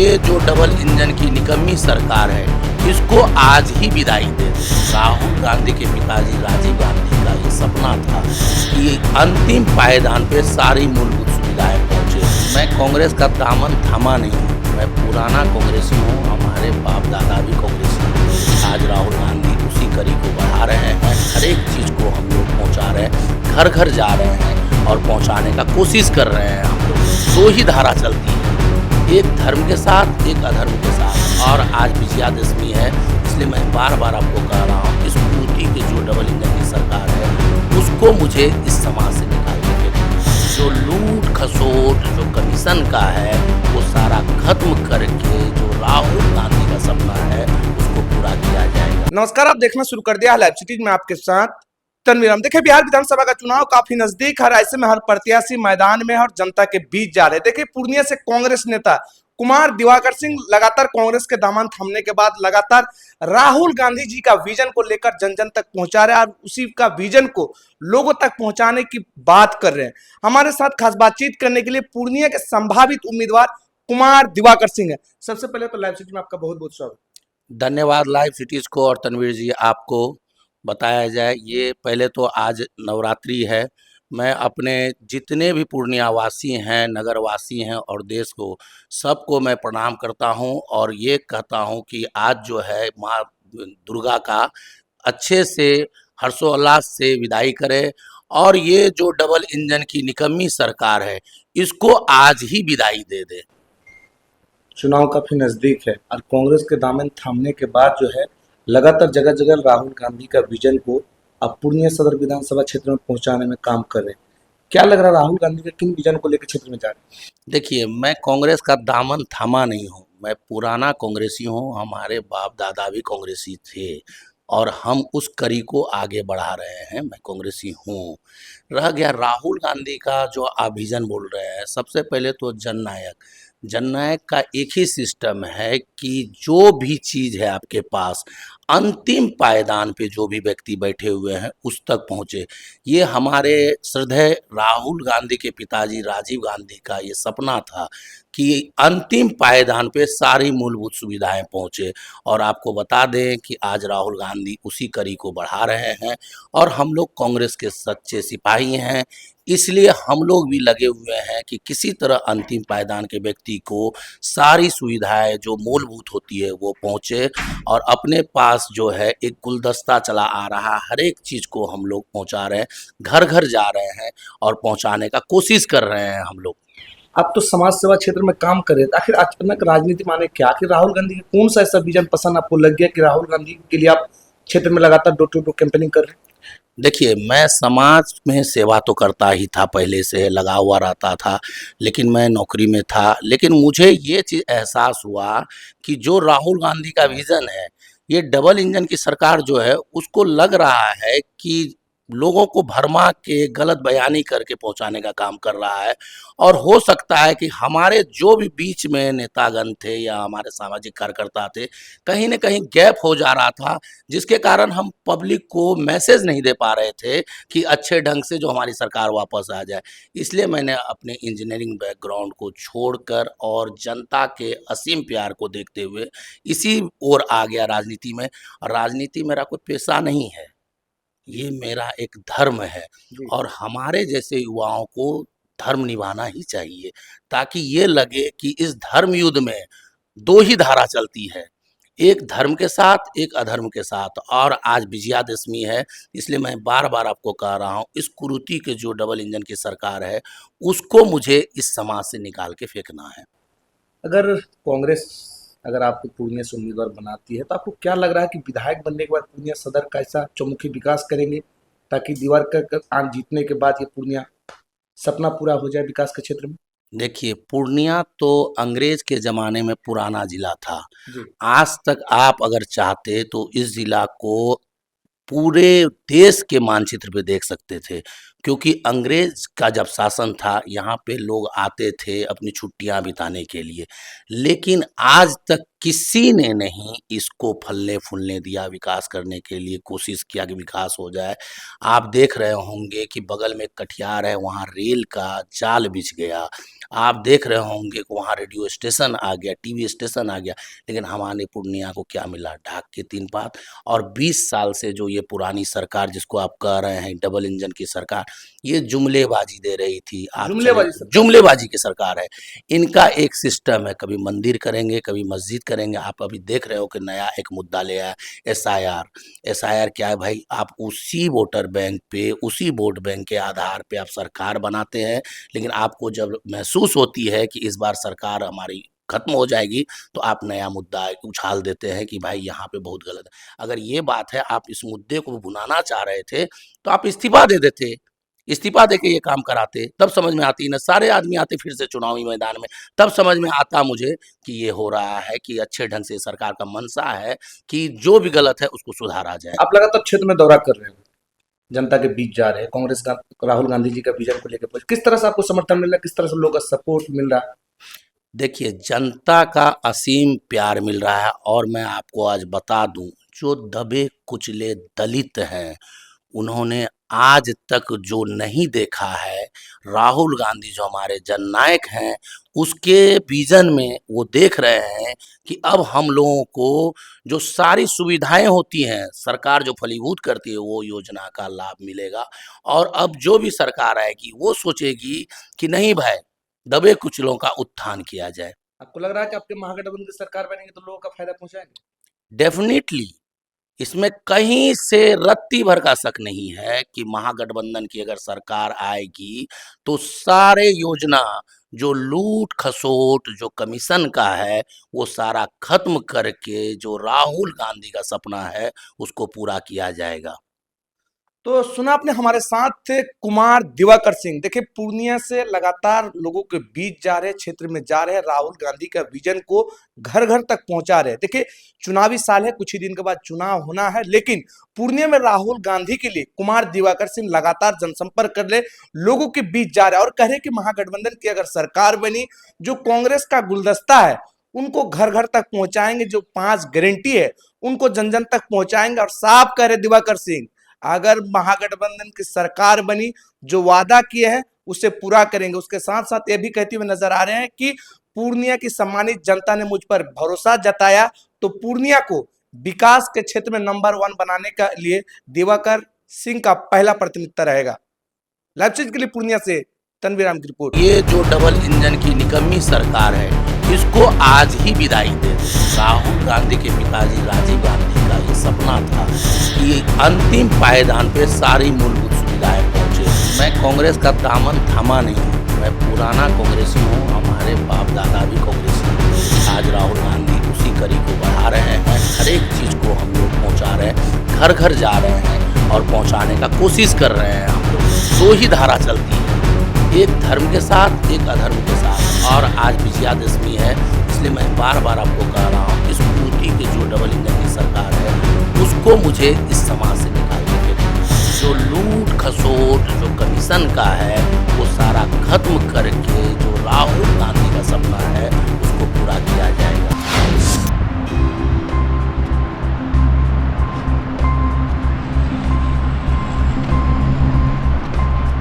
ये जो double engine की निकम्मी सरकार है, इसको आज ही विदाई दे दे। राहुल गांधी के पिताजी राजीव गांधी का ये सपना था कि अंतिम पायदान पे सारी मूलभूत सुविधाएं पहुंचे। मैं कांग्रेस का दामन थामा नहीं हूँ, मैं पुराना कांग्रेसी हूँ, हमारे बाप दादा भी कांग्रेसी हैं। आज राहुल गांधी उसी कड़ी को बढ़ा रहे हैं, हर एक चीज को हम लोग पहुँचा रहे हैं, घर घर जा रहे हैं और पहुँचाने का कोशिश कर रहे हैं। हम लोग दो ही धारा चलती है, एक धर्म के साथ, एक अधर्म के साथ। और आज विजयादशमी है, इसलिए मैं बार बार आपको कह रहा हूँ, इस पूर्ति की जो डबल इंजन की सरकार है, उसको मुझे इस समाज से निकाल के जो लूट खसोट जो कमीशन का है, वो सारा खत्म करके जो राहुल गांधी का सपना है, उसको पूरा किया जाएगा। नमस्कार, आप देखना शुरू कर दिया लाइव सिटीज में आपके साथ तनवीर। हम देखिए, बिहार विधानसभा का चुनाव काफी नजदीक है, ऐसे में हर प्रत्याशी मैदान में और जनता के बीच जा रहे। देखिए, पूर्णिया से कांग्रेस नेता कुमार दिवाकर सिंह लगातार कांग्रेस के दामन थामने के बाद लगातार राहुल गांधी जी का विजन को लेकर जन जन तक पहुंचा रहे हैं और उसी का विजन को लोगों तक पहुंचाने की बात कर रहे हैं। हमारे साथ खास बातचीत करने के लिए पूर्णिया के संभावित उम्मीदवार कुमार दिवाकर सिंह है। सबसे पहले तो लाइव सिटी में आपका बहुत बहुत स्वागत। धन्यवाद लाइव सिटीज को और तनवीर जी आपको। बताया जाए, ये पहले तो आज नवरात्रि है, मैं अपने जितने भी पूर्णियावासी हैं, नगरवासी हैं और देश को सबको मैं प्रणाम करता हूं और ये कहता हूं कि आज जो है माँ दुर्गा का अच्छे से हर्षोल्लास से विदाई करे और ये जो डबल इंजन की निकम्मी सरकार है, इसको आज ही विदाई दे दे। चुनाव काफी नजदीक है और कांग्रेस के दामन थामने के बाद जो है लगातार जगह जगह राहुल गांधी का विजन को अब पूर्णिया सदर विधानसभा क्षेत्र में पहुंचाने में काम कर रहे हैं। क्या लग रहा है, राहुल गांधी के किन विजन को लेकर क्षेत्र में जा रहे हैं? देखिए, मैं कांग्रेस का दामन थामा नहीं हूँ, मैं पुराना कांग्रेसी हूँ, हमारे बाप दादा भी कांग्रेसी थे और हम उस कड़ी को आगे बढ़ा रहे हैं। मैं कांग्रेसी हूँ। रह गया राहुल गांधी का जो आप विजन बोल रहे हैं, सबसे पहले तो जननायक का एक ही सिस्टम है कि जो भी चीज़ है आपके पास, अंतिम पायदान पे जो भी व्यक्ति बैठे हुए हैं उस तक पहुँचे। ये हमारे श्रद्धेय राहुल गांधी के पिताजी राजीव गांधी का ये सपना था कि अंतिम पायदान पे सारी मूलभूत सुविधाएं पहुँचे। और आपको बता दें कि आज राहुल गांधी उसी कड़ी को बढ़ा रहे हैं और हम लोग कांग्रेस के सच्चे सिपाही हैं, इसलिए हम लोग भी लगे हुए हैं कि किसी तरह अंतिम पायदान के व्यक्ति को सारी सुविधाएं जो मूलभूत होती है वो पहुँचे। और अपने पास जो है एक गुलदस्ता चला आ रहा, हर एक चीज़ को हम लोग पहुँचा रहे हैं, घर घर जा रहे हैं और पहुँचाने का कोशिश कर रहे हैं हम लोग। आप तो समाज सेवा क्षेत्र में काम कर रहे हैं, आखिर अचानक राजनीति माने क्या? आखिर राहुल गांधी का कौन सा ऐसा विजन पसंद आपको लग गया कि राहुल गांधी के लिए आप क्षेत्र में लगातार डोर टू डोर कैंपेनिंग कर रहे हैं? देखिए, मैं समाज में सेवा तो करता ही था, पहले से लगा हुआ रहता था, लेकिन मैं नौकरी में था। लेकिन मुझे ये चीज़ एहसास हुआ कि जो राहुल गांधी का विज़न है, ये डबल इंजन की सरकार जो है, उसको लग रहा है कि लोगों को भरमा के गलत बयानी करके पहुंचाने का काम कर रहा है। और हो सकता है कि हमारे जो भी बीच में नेतागण थे या हमारे सामाजिक कार्यकर्ता थे, कहीं न कहीं गैप हो जा रहा था, जिसके कारण हम पब्लिक को मैसेज नहीं दे पा रहे थे कि अच्छे ढंग से जो हमारी सरकार वापस आ जाए। इसलिए मैंने अपने इंजीनियरिंग बैकग्राउंड को छोड़कर और जनता के असीम प्यार को देखते हुए इसी ओर आ गया राजनीति में। और राजनीति मेरा कोई पेशा नहीं है, ये मेरा एक धर्म है और हमारे जैसे युवाओं को धर्म निभाना ही चाहिए, ताकि ये लगे कि इस धर्म युद्ध में दो ही धारा चलती है, एक धर्म के साथ, एक अधर्म के साथ। और आज विजयादशमी है, इसलिए मैं बार बार आपको कह रहा हूँ, इस कुरीति के जो डबल इंजन की सरकार है, उसको मुझे इस समाज से निकाल के फेंकना है। अगर कांग्रेस अगर आपको पूर्णिया से उम्मीदवार बनाती है तो आपको क्या लग रहा है कि विधायक बनने के बाद पूर्णिया सदर का ऐसा चौमुखी विकास करेंगे ताकि दिवाकर आज जीतने के बाद ये पूर्णिया सपना पूरा हो जाए विकास के क्षेत्र में? देखिए, पूर्णिया तो अंग्रेज के ज़माने में पुराना ज़िला था। जी। आज तक आप अगर चाहते तो इस ज़िला को पूरे देश के मानचित्र पे देख सकते थे, क्योंकि अंग्रेज का जब शासन था, यहाँ पे लोग आते थे अपनी छुट्टियाँ बिताने के लिए। लेकिन आज तक किसी ने नहीं इसको फलने-फूलने दिया, विकास करने के लिए कोशिश किया कि विकास हो जाए। आप देख रहे होंगे कि बगल में कटिहार है, वहाँ रेल का जाल बिछ गया आप देख रहे होंगे कि वहाँ रेडियो स्टेशन आ गया, टीवी स्टेशन आ गया, लेकिन हमारे पूर्णिया को क्या मिला? ढाक के 3 पात। और 20 साल से जो ये पुरानी सरकार जिसको आप कह रहे हैं डबल इंजन की सरकार, ये जुमलेबाजी दे रही थी। आप चले जुमलेबाजी सरकार। जुमलेबाजी की सरकार है। इनका एक सिस्टम है, कभी मंदिर करेंगे, कभी मस्जिद करेंगे। आप अभी देख रहे हो कि नया एक मुद्दा ले आया एसआईआर। एसआईआर क्या है भाई? आप उसी वोटर बैंक पे, उसी वोट बैंक के आधार पे आप सरकार बनाते हैं, लेकिन आपको जब महसूस होती है कि इस बार सरकार हमारी खत्म हो जाएगी, तो आप नया मुद्दा उछाल देते हैं कि भाई यहाँ पे बहुत गलत है। अगर ये बात है, आप इस मुद्दे को भुनाना चाह रहे थे, तो आप इस्तीफा दे देते। इस्तीफा देके ये काम कराते, तब समझ में आती। न सारे आदमी आते फिर से चुनावी मैदान में, तब समझ में आता मुझे कि ये हो रहा है कि अच्छे ढंग से सरकार का मंशा है कि जो भी गलत है उसको सुधारा जाए। आप लगातार क्षेत्र में दौरा कर रहे हो, जनता के बीच जा रहे हैं, कांग्रेस का राहुल गांधी जी का विजन को लेकर किस तरह से आपको समर्थन मिल रहा है, किस तरह से लोगों का सपोर्ट मिल रहा है? देखिए, जनता का असीम प्यार मिल रहा है। और मैं आपको आज बता दूं, जो दबे कुचले दलित हैं, उन्होंने आज तक जो नहीं देखा है, राहुल गांधी जो हमारे जननायक हैं, उसके विजन में वो देख रहे हैं कि अब हम लोगों को जो सारी सुविधाएं होती हैं, सरकार जो फलीभूत करती है, वो योजना का लाभ मिलेगा। और अब जो भी सरकार आएगी, वो सोचेगी कि नहीं भाई, दबे कुचलों का उत्थान किया जाए। आपको लग रहा है कि आपके महागठबंधन की सरकार बनेगी तो लोगों का फायदा पहुंचाएंगे? डेफिनेटली, इसमें कहीं से रत्ती भर का शक नहीं है कि महागठबंधन की अगर सरकार आएगी, तो सारे योजना जो लूट खसोट जो कमीशन का है, वो सारा खत्म करके जो राहुल गांधी का सपना है, उसको पूरा किया जाएगा। तो सुना आपने, हमारे साथ थे कुमार दिवाकर सिंह। देखिए, पूर्णिया से लगातार लोगों के बीच जा रहे, क्षेत्र में जा रहे, राहुल गांधी का विजन को घर घर तक पहुंचा रहे। देखिए, चुनावी साल है, कुछ ही दिन के बाद चुनाव होना है, लेकिन पूर्णिया में राहुल गांधी के लिए कुमार दिवाकर सिंह लगातार जनसंपर्क कर रहे, लोगों के बीच जा रहे और कह रहे कि महागठबंधन की अगर सरकार बनी, जो कांग्रेस का गुलदस्ता है उनको घर घर तक पहुंचाएंगे, जो 5 गारंटी है उनको जन जन तक पहुंचाएंगे। और साफ कह रहे दिवाकर सिंह, अगर महागठबंधन की सरकार बनी, जो वादा किए हैं उसे पूरा करेंगे। उसके साथ साथ ये भी कहते हुए नजर आ रहे हैं कि पूर्णिया की सम्मानित जनता ने मुझ पर भरोसा जताया, तो पूर्णिया को विकास के क्षेत्र में नंबर 1 बनाने के लिए दिवाकर सिंह का पहला प्राथमिकता रहेगा। लाइव चीज के लिए पूर्णिया से तनवीर राम की रिपोर्ट। ये जो डबल इंजन की निकम्मी सरकार है, इसको आज ही विदाई दे दे। राहुल गांधी के पिताजी राजीव गांधी का ये सपना था कि अंतिम पायदान पे सारी मूलभूत सुविधाएं पहुंचे। मैं कांग्रेस का दामन थामा नहीं, मैं पुराना कांग्रेसी हूँ, हमारे बाप दादा भी कांग्रेसी हैं। आज राहुल गांधी उसी कड़ी को बढ़ा रहे हैं, हर एक चीज को हम लोग पहुँचा रहे हैं, घर घर जा रहे हैं और पहुँचाने का कोशिश कर रहे हैं। हम लोग 2 ही धारा चलती है, एक धर्म के साथ, एक अधर्म के साथ। और आज विजयादशमी है, इसलिए मैं बार बार आपको कह रहा हूँ, इस मोदी की जो डबल इंजन की सरकार है, उसको मुझे इस समाज से निकालने के लिए, जो लूट खसोट जो कमीशन का है, वो सारा खत्म करके जो राहुल